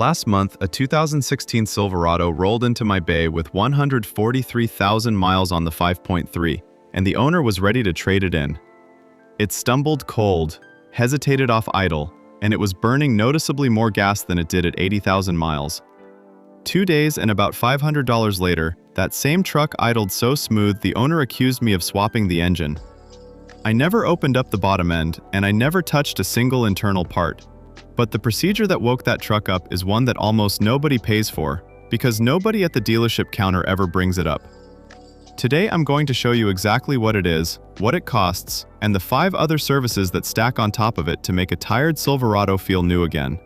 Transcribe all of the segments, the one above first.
Last month, a 2016 Silverado rolled into my bay with 143,000 miles on the 5.3, and the owner was ready to trade it in. It stumbled cold, hesitated off idle, and it was burning noticeably more gas than it did at 80,000 miles. 2 days and about $500 later, that same truck idled so smooth the owner accused me of swapping the engine. I never opened up the bottom end, and I never touched a single internal part. But the procedure that woke that truck up is one that almost nobody pays for, because nobody at the dealership counter ever brings it up. Today I'm going to show you exactly what it is, what it costs, and the 5 other services that stack on top of it to make a tired Silverado feel new again.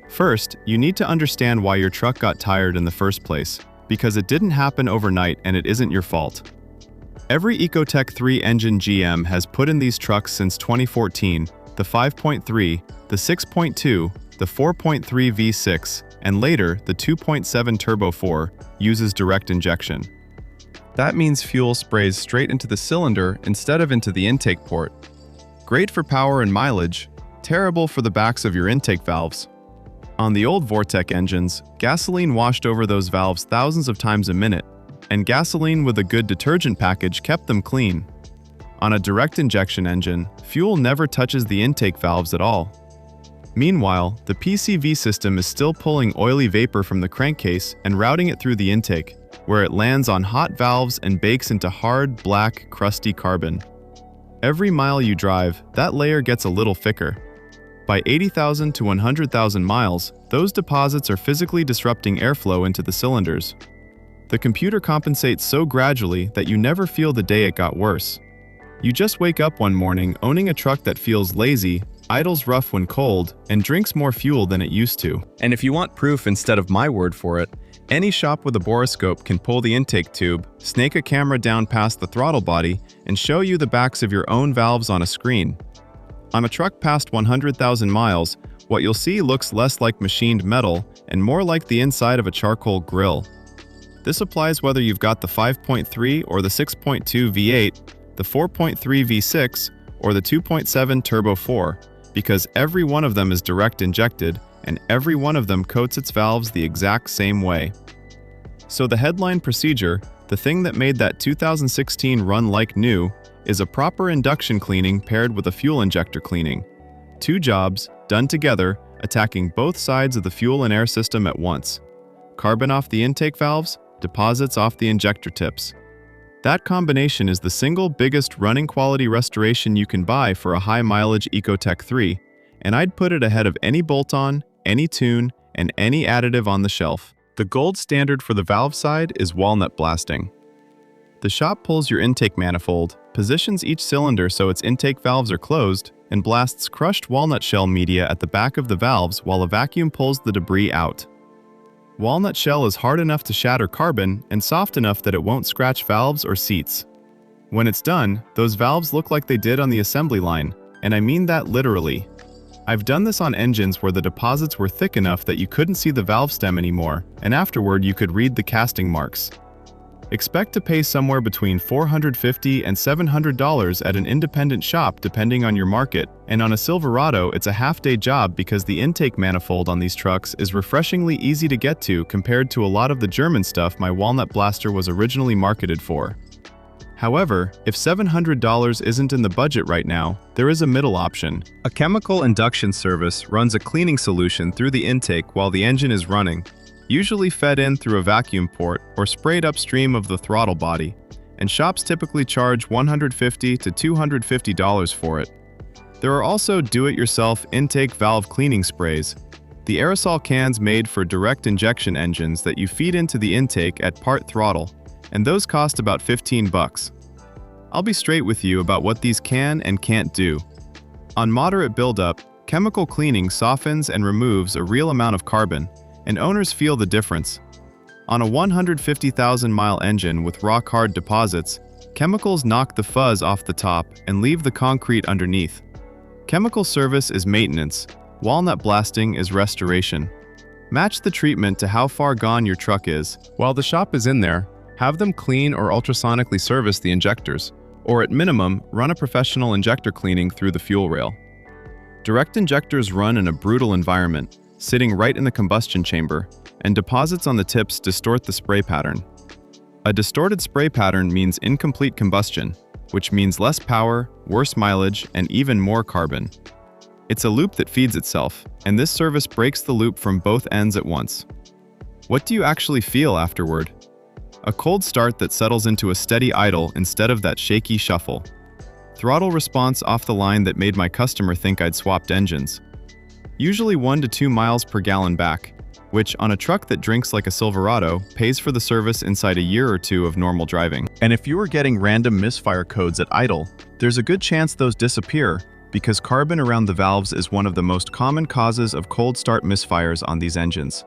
First, you need to understand why your truck got tired in the first place, because it didn't happen overnight and it isn't your fault. Every Ecotec 3 engine GM has put in these trucks since 2014, the 5.3, the 6.2, the 4.3 V6, and later the 2.7 Turbo 4 uses direct injection. That means fuel sprays straight into the cylinder instead of into the intake port. Great for power and mileage, terrible for the backs of your intake valves. On the old Vortec engines, gasoline washed over those valves thousands of times a minute, and gasoline with a good detergent package kept them clean. On a direct injection engine, fuel never touches the intake valves at all. Meanwhile, the PCV system is still pulling oily vapor from the crankcase and routing it through the intake, where it lands on hot valves and bakes into hard, black, crusty carbon. Every mile you drive, that layer gets a little thicker. By 80,000 to 100,000 miles, those deposits are physically disrupting airflow into the cylinders. The computer compensates so gradually that you never feel the day it got worse. You just wake up one morning owning a truck that feels lazy, idles rough when cold, and drinks more fuel than it used to. And if you want proof instead of my word for it, any shop with a borescope can pull the intake tube, snake a camera down past the throttle body, and show you the backs of your own valves on a screen. On a truck past 100,000 miles, what you'll see looks less like machined metal and more like the inside of a charcoal grill. This applies whether you've got the 5.3 or the 6.2 V8, the 4.3 V6, or the 2.7 Turbo 4, because every one of them is direct injected, and every one of them coats its valves the exact same way. So the headline procedure, the thing that made that 2016 run like new, is a proper induction cleaning paired with a fuel injector cleaning. 2 jobs, done together, attacking both sides of the fuel and air system at once. Carbon off the intake valves, deposits off the injector tips. That combination is the single biggest running quality restoration you can buy for a high-mileage Ecotec 3, and I'd put it ahead of any bolt-on, any tune, and any additive on the shelf. The gold standard for the valve side is walnut blasting. The shop pulls your intake manifold, positions each cylinder so its intake valves are closed, and blasts crushed walnut shell media at the back of the valves while a vacuum pulls the debris out. Walnut shell is hard enough to shatter carbon and soft enough that it won't scratch valves or seats. When it's done, those valves look like they did on the assembly line, and I mean that literally. I've done this on engines where the deposits were thick enough that you couldn't see the valve stem anymore, and afterward you could read the casting marks. Expect to pay somewhere between $450 and $700 at an independent shop depending on your market, and on a Silverado it's a half-day job because the intake manifold on these trucks is refreshingly easy to get to compared to a lot of the German stuff my walnut blaster was originally marketed for. However, if $700 isn't in the budget right now, there is a middle option. A chemical induction service runs a cleaning solution through the intake while the engine is running, usually fed in through a vacuum port or sprayed upstream of the throttle body, and shops typically charge $150 to $250 for it. There are also do-it-yourself intake valve cleaning sprays, the aerosol cans made for direct injection engines that you feed into the intake at part throttle, and those cost about $15. I'll be straight with you about what these can and can't do. On moderate buildup, chemical cleaning softens and removes a real amount of carbon, and owners feel the difference. On a 150,000-mile engine with rock-hard deposits, chemicals knock the fuzz off the top and leave the concrete underneath. Chemical service is maintenance, walnut blasting is restoration. Match the treatment to how far gone your truck is. While the shop is in there, have them clean or ultrasonically service the injectors, or at minimum, run a professional injector cleaning through the fuel rail. Direct injectors run in a brutal environment, sitting right in the combustion chamber, and deposits on the tips distort the spray pattern. A distorted spray pattern means incomplete combustion, which means less power, worse mileage, and even more carbon. It's a loop that feeds itself, and this service breaks the loop from both ends at once. What do you actually feel afterward? A cold start that settles into a steady idle instead of that shaky shuffle. Throttle response off the line that made my customer think I'd swapped engines. Usually 1 to 2 miles per gallon back, which, on a truck that drinks like a Silverado, pays for the service inside a year or two of normal driving. And if you are getting random misfire codes at idle, there's a good chance those disappear because carbon around the valves is one of the most common causes of cold start misfires on these engines.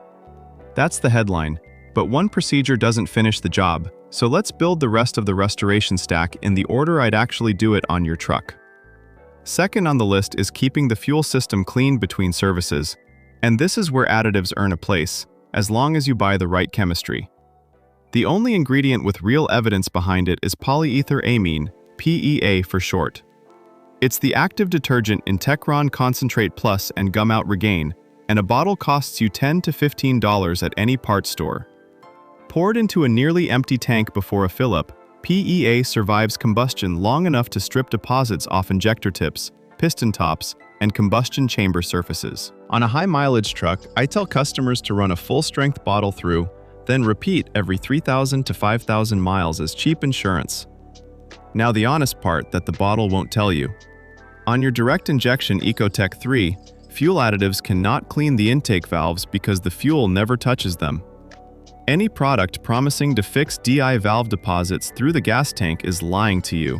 That's the headline, but one procedure doesn't finish the job, so let's build the rest of the restoration stack in the order I'd actually do it on your truck. Second on the list is keeping the fuel system clean between services, and this is where additives earn a place, as long as you buy the right chemistry. The only ingredient with real evidence behind it is polyethylamine, PEA for short. It's the active detergent in Techron Concentrate Plus and Gumout Regain, and a bottle costs you $10 to $15 at any parts store. Poured into a nearly empty tank before a fill-up, PEA survives combustion long enough to strip deposits off injector tips, piston tops, and combustion chamber surfaces. On a high-mileage truck, I tell customers to run a full-strength bottle through, then repeat every 3,000 to 5,000 miles as cheap insurance. Now the honest part that the bottle won't tell you. On your direct injection Ecotec 3, fuel additives cannot clean the intake valves because the fuel never touches them. Any product promising to fix DI valve deposits through the gas tank is lying to you.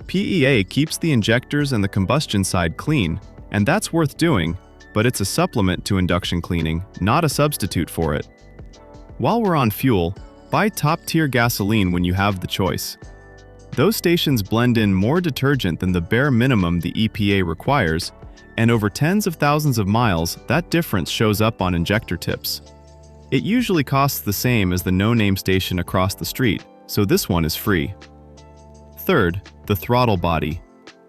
PEA keeps the injectors and the combustion side clean, and that's worth doing, but it's a supplement to induction cleaning, not a substitute for it. While we're on fuel, buy top-tier gasoline when you have the choice. Those stations blend in more detergent than the bare minimum the EPA requires, and over tens of thousands of miles, that difference shows up on injector tips. It usually costs the same as the no-name station across the street, so this one is free. Third, the throttle body.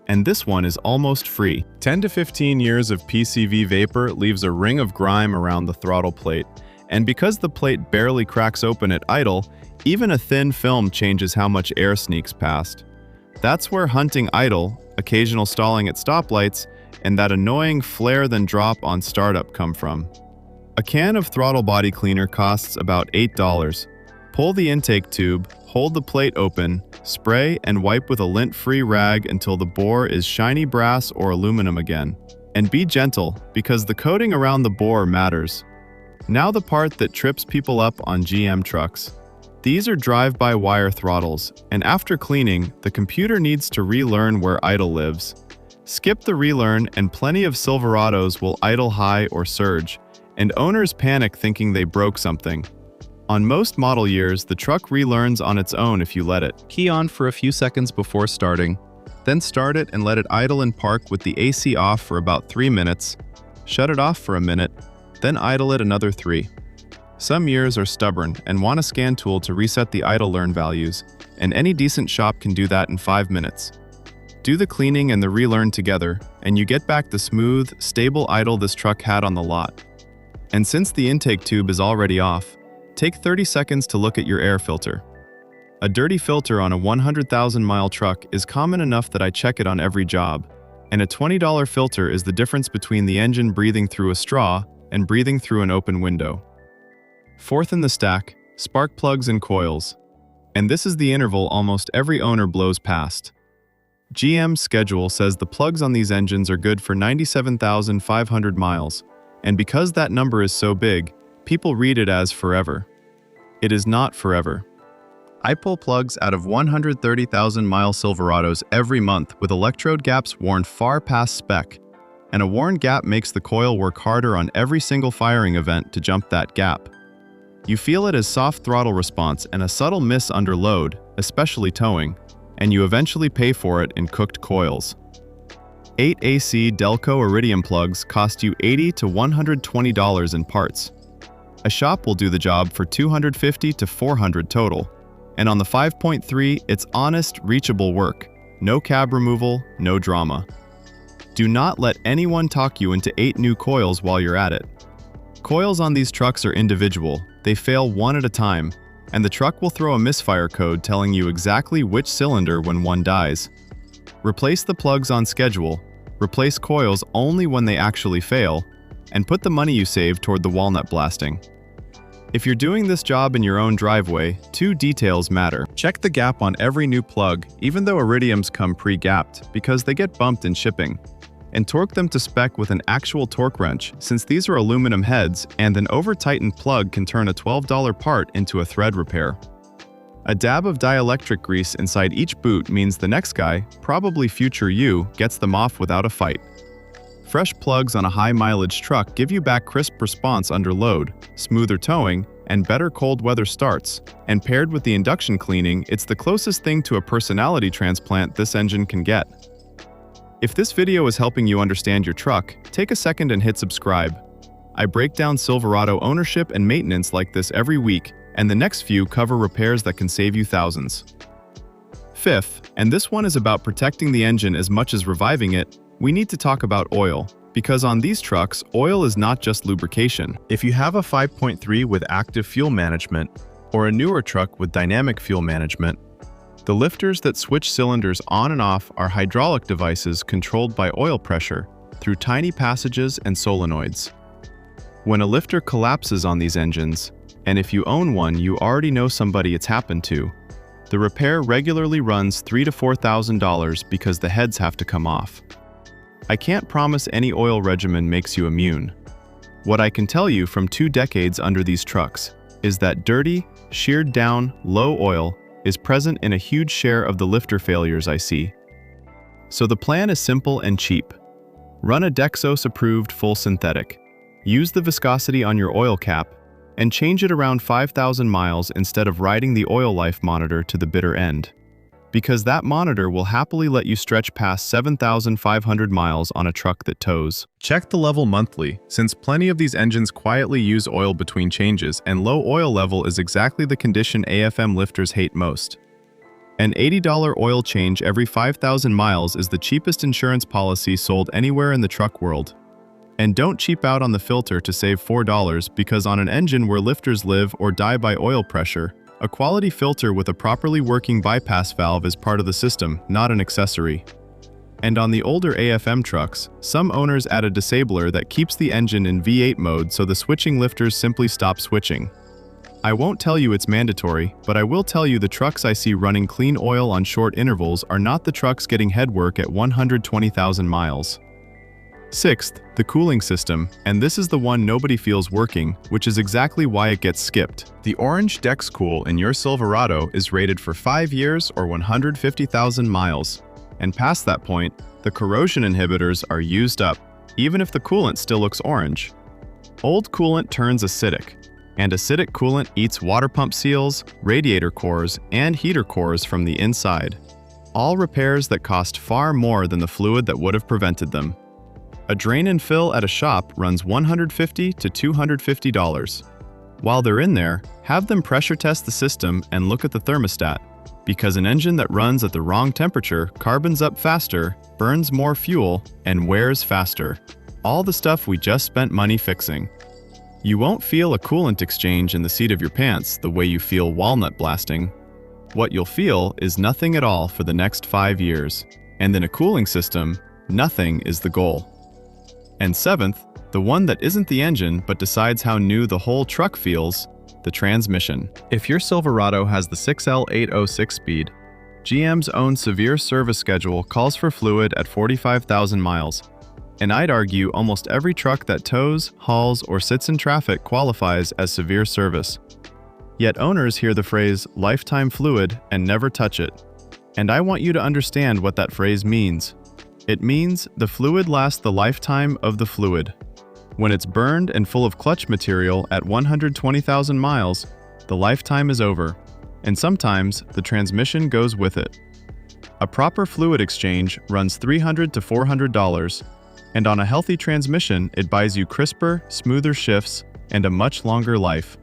And this one is almost free. 10 to 15 years of PCV vapor leaves a ring of grime around the throttle plate, and because the plate barely cracks open at idle, even a thin film changes how much air sneaks past. That's where hunting idle, occasional stalling at stoplights, and that annoying flare then drop on startup come from. A can of throttle body cleaner costs about $8. Pull the intake tube, hold the plate open, spray and wipe with a lint-free rag until the bore is shiny brass or aluminum again. And be gentle, because the coating around the bore matters. Now the part that trips people up on GM trucks. These are drive-by-wire throttles, and after cleaning, the computer needs to relearn where idle lives. Skip the relearn and plenty of Silverados will idle high or surge, and owners panic thinking they broke something. On most model years, the truck relearns on its own if you let it. Key on for a few seconds before starting, then start it and let it idle in park with the AC off for about 3 minutes, shut it off for a minute, then idle it another 3. Some years are stubborn and want a scan tool to reset the idle learn values, and any decent shop can do that in 5 minutes. Do the cleaning and the relearn together, and you get back the smooth, stable idle this truck had on the lot. And since the intake tube is already off, take 30 seconds to look at your air filter. A dirty filter on a 100,000-mile truck is common enough that I check it on every job, and a $20 filter is the difference between the engine breathing through a straw and breathing through an open window. Fourth in the stack, spark plugs and coils. And this is the interval almost every owner blows past. GM's schedule says the plugs on these engines are good for 97,500 miles, and because that number is so big, people read it as forever. It is not forever. I pull plugs out of 130,000-mile Silverados every month with electrode gaps worn far past spec, and a worn gap makes the coil work harder on every single firing event to jump that gap. You feel it as soft throttle response and a subtle miss under load, especially towing, and you eventually pay for it in cooked coils. 8 AC Delco Iridium plugs cost you $80 to $120 in parts. A shop will do the job for $250 to $400 total. And on the 5.3, it's honest, reachable work. No cab removal, no drama. Do not let anyone talk you into 8 new coils while you're at it. Coils on these trucks are individual, they fail one at a time, and the truck will throw a misfire code telling you exactly which cylinder when one dies. Replace the plugs on schedule, replace coils only when they actually fail, and put the money you save toward the walnut blasting. If you're doing this job in your own driveway, two details matter. Check the gap on every new plug, even though iridiums come pre-gapped, because they get bumped in shipping. And torque them to spec with an actual torque wrench, since these are aluminum heads and an over-tightened plug can turn a $12 part into a thread repair. A dab of dielectric grease inside each boot means the next guy, probably future you, gets them off without a fight. Fresh plugs on a high-mileage truck give you back crisp response under load, smoother towing, and better cold weather starts, and paired with the induction cleaning, it's the closest thing to a personality transplant this engine can get. If this video is helping you understand your truck, take a second and hit subscribe. I break down Silverado ownership and maintenance like this every week, and the next few cover repairs that can save you thousands. Fifth, and this one is about protecting the engine as much as reviving it, we need to talk about oil, because on these trucks, oil is not just lubrication. If you have a 5.3 with active fuel management, or a newer truck with dynamic fuel management, the lifters that switch cylinders on and off are hydraulic devices controlled by oil pressure through tiny passages and solenoids. When a lifter collapses on these engines, and if you own one, you already know somebody it's happened to, the repair regularly runs $3,000 to $4,000 because the heads have to come off. I can't promise any oil regimen makes you immune. What I can tell you from 2 decades under these trucks is that dirty, sheared down, low oil is present in a huge share of the lifter failures I see. So the plan is simple and cheap. Run a Dexos-approved full synthetic. Use the viscosity on your oil cap, and change it around 5,000 miles instead of riding the oil life monitor to the bitter end. Because that monitor will happily let you stretch past 7,500 miles on a truck that tows. Check the level monthly, since plenty of these engines quietly use oil between changes, and low oil level is exactly the condition AFM lifters hate most. An $80 oil change every 5,000 miles is the cheapest insurance policy sold anywhere in the truck world. And don't cheap out on the filter to save $4, because on an engine where lifters live or die by oil pressure, a quality filter with a properly working bypass valve is part of the system, not an accessory. And on the older AFM trucks, some owners add a disabler that keeps the engine in V8 mode so the switching lifters simply stop switching. I won't tell you it's mandatory, but I will tell you the trucks I see running clean oil on short intervals are not the trucks getting head work at 120,000 miles. Sixth, the cooling system, and this is the one nobody feels working, which is exactly why it gets skipped. The orange DexCool in your Silverado is rated for 5 years or 150,000 miles, and past that point, the corrosion inhibitors are used up, even if the coolant still looks orange. Old coolant turns acidic, and acidic coolant eats water pump seals, radiator cores, and heater cores from the inside. All repairs that cost far more than the fluid that would have prevented them. A drain and fill at a shop runs $150 to $250. While they're in there, have them pressure test the system and look at the thermostat, because an engine that runs at the wrong temperature carbons up faster, burns more fuel, and wears faster. All the stuff we just spent money fixing. You won't feel a coolant exchange in the seat of your pants the way you feel walnut blasting. What you'll feel is nothing at all for the next 5 years. And in a cooling system, nothing is the goal. And seventh, the one that isn't the engine but decides how new the whole truck feels, the transmission. If your Silverado has the 6L806 speed, GM's own severe service schedule calls for fluid at 45,000 miles. And I'd argue almost every truck that tows, hauls, or sits in traffic qualifies as severe service. Yet owners hear the phrase lifetime fluid and never touch it. And I want you to understand what that phrase means. It means the fluid lasts the lifetime of the fluid. When it's burned and full of clutch material at 120,000 miles, the lifetime is over, and sometimes the transmission goes with it. A proper fluid exchange runs $300 to $400, and on a healthy transmission, it buys you crisper, smoother shifts and a much longer life.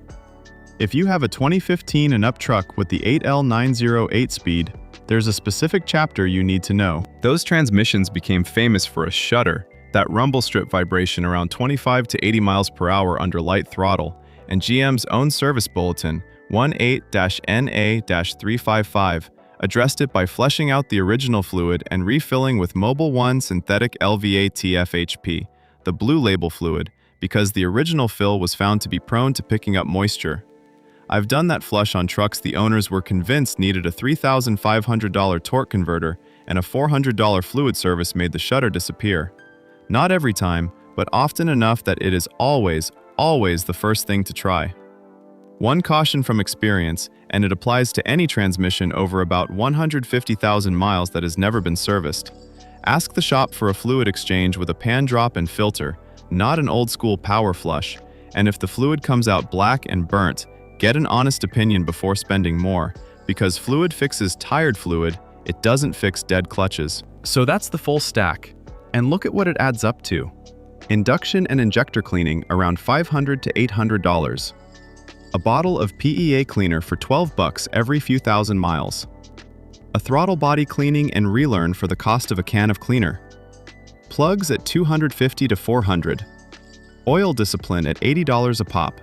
If you have a 2015 and up truck with the 8L908 speed, there's a specific chapter you need to know. Those transmissions became famous for a shudder, That rumble strip vibration around 25 to 80 miles per hour under light throttle, and GM's own service bulletin, 18-NA-355, addressed it by fleshing out the original fluid and refilling with Mobil 1 synthetic LVA-TFHP, the blue label fluid, because the original fill was found to be prone to picking up moisture. I've done that flush on trucks the owners were convinced needed a $3,500 torque converter, and a $400 fluid service made the shutter disappear. Not every time, but often enough that it is always the first thing to try. One caution from experience, and it applies to any transmission over about 150,000 miles that has never been serviced. Ask the shop for a fluid exchange with a pan drop and filter, not an old-school power flush, and if the fluid comes out black and burnt, get an honest opinion before spending more, because fluid fixes tired fluid, it doesn't fix dead clutches. So that's the full stack. And look at what it adds up to. Induction and injector cleaning around $500 to $800. A bottle of PEA cleaner for $12 every few thousand miles. A throttle body cleaning and relearn for the cost of a can of cleaner. Plugs at $250 to $400. Oil discipline at $80 a pop.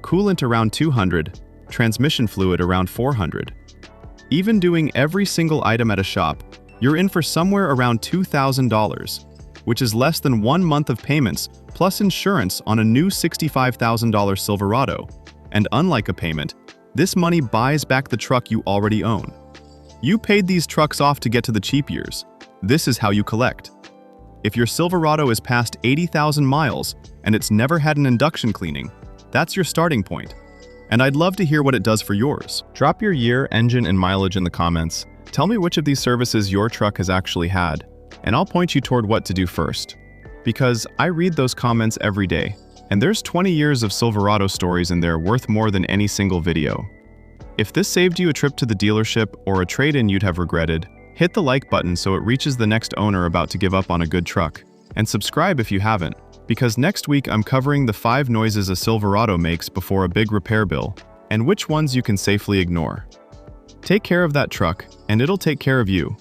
Coolant around $200, transmission fluid around $400. Even doing every single item at a shop, you're in for somewhere around $2,000, which is less than 1 month of payments plus insurance on a new $65,000 Silverado. And unlike a payment, this money buys back the truck you already own. You paid these trucks off to get to the cheap years. This is how you collect. If your Silverado is past 80,000 miles and it's never had an induction cleaning, that's your starting point. And I'd love to hear what it does for yours. Drop your year, engine, and mileage in the comments. Tell me which of these services your truck has actually had, and I'll point you toward what to do first. Because I read those comments every day, and there's 20 years of Silverado stories in there worth more than any single video. If this saved you a trip to the dealership or a trade-in you'd have regretted, hit the like button so it reaches the next owner about to give up on a good truck. And subscribe if you haven't, because next week I'm covering the 5 noises a Silverado makes before a big repair bill, and which ones you can safely ignore. Take care of that truck, and it'll take care of you.